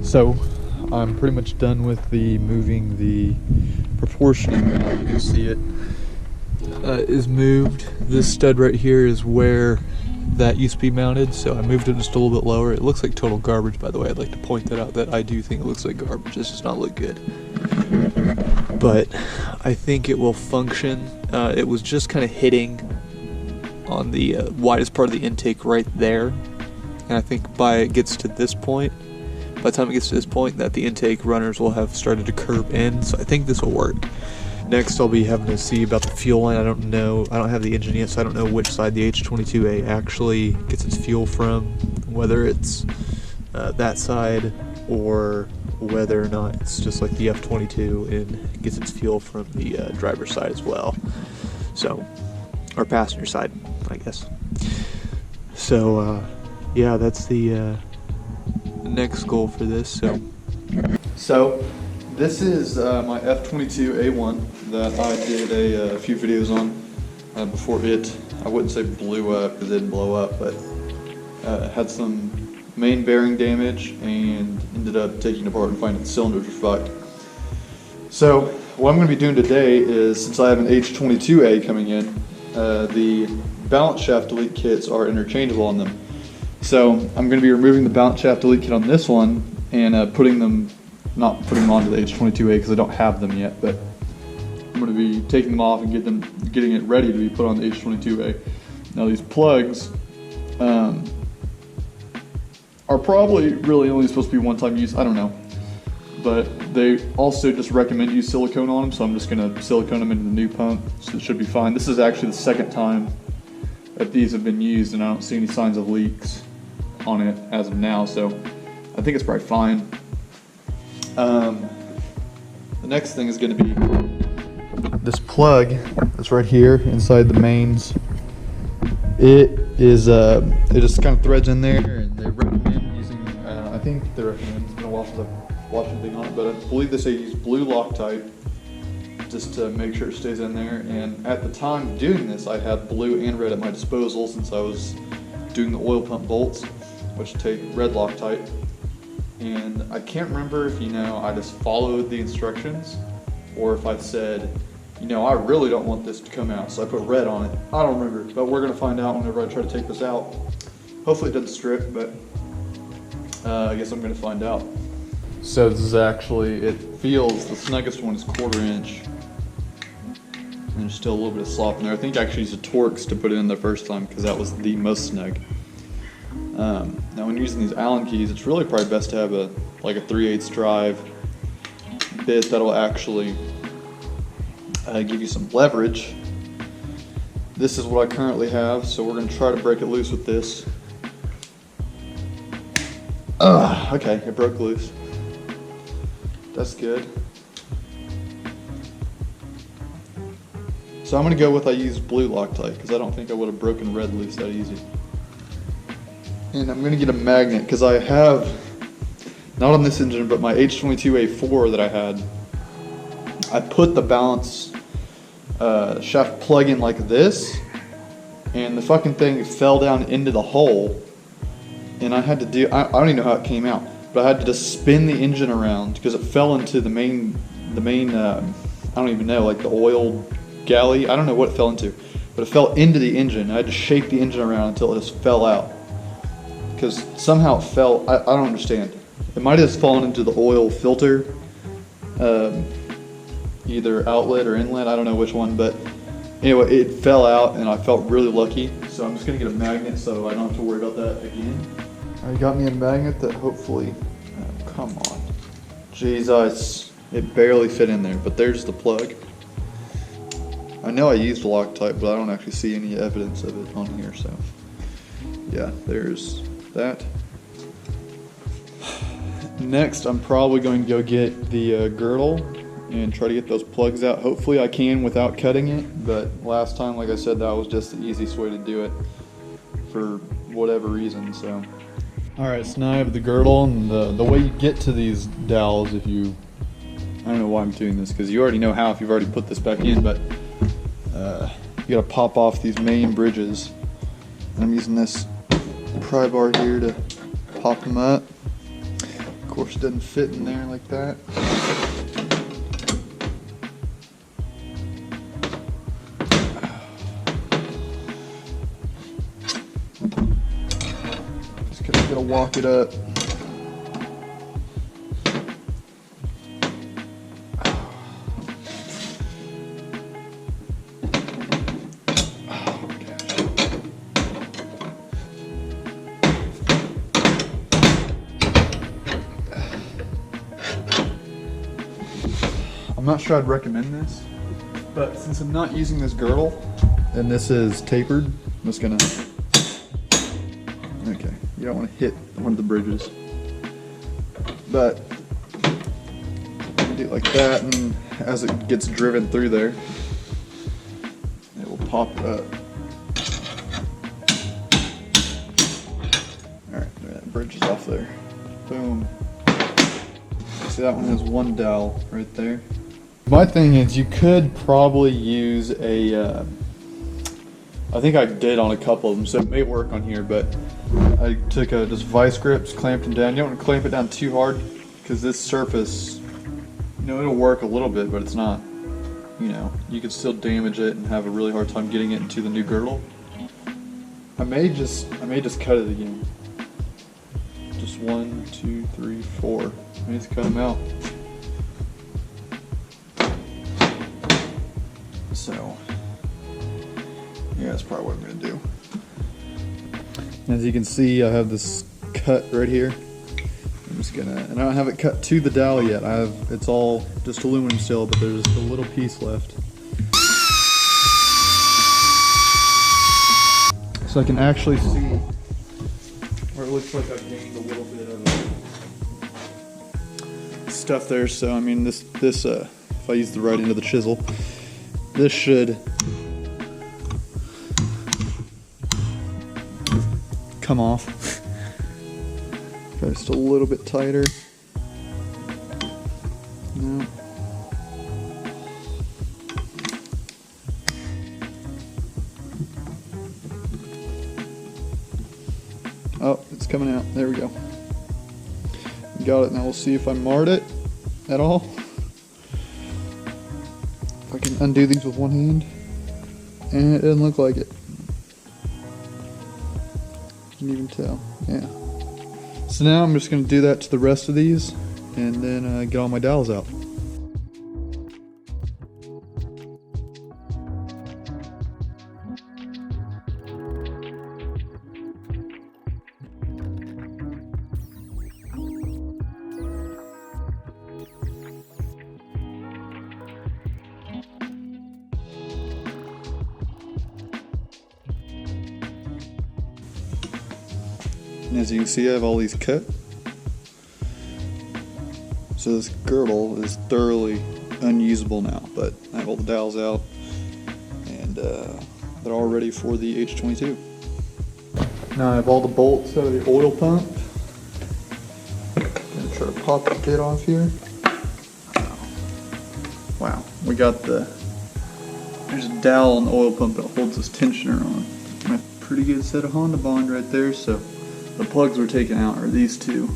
So I'm pretty much done with the moving the proportioning. You can see it is moved. This stud right here is where that used to be mounted, so I moved it just a little bit lower. It looks like total garbage, by the way. I'd like to point that out, that I do think it looks like garbage. This does not look good. But I think it will function. It was just kind of hitting on the widest part of the intake right there. And I think by the time it gets to this point, that the intake runners will have started to curve in. So I think this will work. Next, I'll be having to see about the fuel line. I don't know. I don't have the engine yet, so I don't know which side the H22A actually gets its fuel from, whether it's that side or whether or not it's just like the F22 and gets its fuel from the driver's side as well. So, or passenger side, I guess. So, yeah, that's the next goal for this. So this is my F22A1 that I did a few videos on before it, I wouldn't say blew up because it didn't blow up, but had some main bearing damage and ended up taking it apart and finding the cylinders were fucked. So what I'm going to be doing today is, since I have an H22A coming in, the balance shaft delete kits are interchangeable on them. So I'm going to be removing the balance shaft delete kit on this one and not putting them onto the H22A because I don't have them yet, but I'm going to be taking them off and getting it ready to be put on the H22A. Now these plugs are probably really only supposed to be one-time use, I don't know. But they also just recommend use silicone on them, so I'm just going to silicone them into the new pump, so it should be fine. This is actually the second time that these have been used, and I don't see any signs of leaks on it as of now, so I think it's probably fine. The next thing is going to be this plug that's right here inside the mains. It just kind of threads in there, and they recommend using, I think they recommend, it's been a while since I've watched anything on it, but I believe they say use blue Loctite just to make sure it stays in there. And at the time of doing this, I had blue and red at my disposal since I was doing the oil pump bolts, which take red Loctite. And I can't remember if, I just followed the instructions, or if I said, I really don't want this to come out, so I put red on it. I don't remember, but we're going to find out whenever I try to take this out. Hopefully it doesn't strip, but I guess I'm going to find out. So this is actually, it feels, the snuggest one is 1/4 inch. And there's still a little bit of slop in there. I think I actually used a Torx to put it in the first time because that was the most snug. Now when using these Allen keys, it's really probably best to have a 3/8 drive bit that'll actually give you some leverage. This is what I currently have, so we're going to try to break it loose with this. Okay, it broke loose. That's good. So I'm going to go with, I used blue Loctite because I don't think I would have broken red loose that easy. And I'm going to get a magnet because I have, not on this engine, but my H22A4 that I had, I put the balance shaft plug in like this, and the fucking thing fell down into the hole, and I had to do, I don't even know how it came out, but I had to just spin the engine around because it fell into the main I don't even know, like the oil galley, I don't know what it fell into, but it fell into the engine. I had to shake the engine around until it just fell out, because somehow it fell, I don't understand. It might have just fallen into the oil filter, either outlet or inlet, I don't know which one, but anyway, it fell out and I felt really lucky. So I'm just going to get a magnet so I don't have to worry about that again. I got me a magnet that hopefully, come on, Jesus, it barely fit in there, but there's the plug. I know I used Loctite, but I don't actually see any evidence of it on here, so yeah, there's that. Next, I'm probably going to go get the girdle and try to get those plugs out. Hopefully I can without cutting it, but last time, like I said, that was just the easiest way to do it for whatever reason, so. Alright, so now I have the girdle, and the way you get to these dowels, I don't know why I'm doing this, because you already know how if you've already put this back in, but you gotta pop off these main bridges. And I'm using this pry bar here to pop them up. Of course, it doesn't fit in there like that. Just gotta walk it up. I'm not sure I'd recommend this, but since I'm not using this girdle and this is tapered, I'm just gonna, okay, you don't want to hit one of the bridges, but do it like that, and as it gets driven through there, it will pop up. Alright, that bridge is off there. Boom. See, that one has one dowel right there. My thing is, you could probably use a, I think I did on a couple of them, so it may work on here, but I took just vice grips, clamped them down. You don't want to clamp it down too hard, because this surface, you know, it'll work a little bit, but it's not, you know, you could still damage it and have a really hard time getting it into the new girdle. I may just cut it again. Just 1, 2, 3, 4. I need to cut them out. So, yeah, that's probably what I'm going to do. As you can see, I have this cut right here. I'm just gonna, and I don't have it cut to the dowel yet. It's all just aluminum still, but there's just a little piece left. So I can actually see where it looks like I've gained a little bit of stuff there. So I mean, this if I use the right end of the chisel, this should come off. Try just a little bit tighter. No. Oh, it's coming out. There we go. Got it. Now we'll see if I marred it at all. If I can undo these with one hand. And it doesn't look like it. You can even tell. Yeah. So now I'm just going to do that to the rest of these and then get all my dowels out. And as you can see, I have all these cut. So this girdle is thoroughly unusable now, but I have all the dowels out and they're all ready for the H22. Now I have all the bolts out of the oil pump. I'm gonna try to pop the bit off here. Wow, we got there's a dowel on the oil pump that holds this tensioner on. A pretty good set of Honda bond right there, so the plugs we're taking out are these two.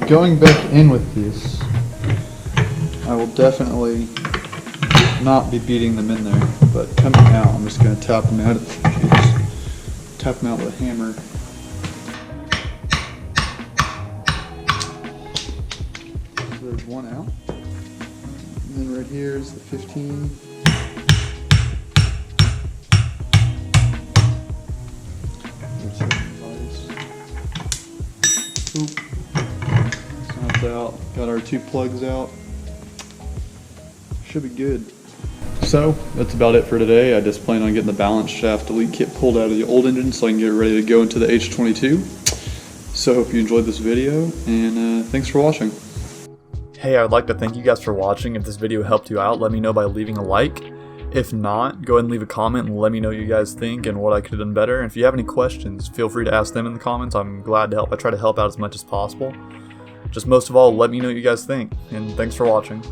Going back in with this, I will definitely not be beating them in there, but coming out, I'm just going to tap them out. Tap them out with a hammer. So there's one out. And then right here is the 15. Oop. So that's out. Got our two plugs out. Should be good. So that's about it for today. I just plan on getting the balance shaft delete kit pulled out of the old engine so I can get it ready to go into the H22. So I hope you enjoyed this video, and thanks for watching. Hey, I would like to thank you guys for watching. If this video helped you out, let me know by leaving a like. If not, go ahead and leave a comment and let me know what you guys think and what I could have done better. And if you have any questions, feel free to ask them in the comments. I'm glad to help. I try to help out as much as possible. Just most of all, let me know what you guys think. And thanks for watching.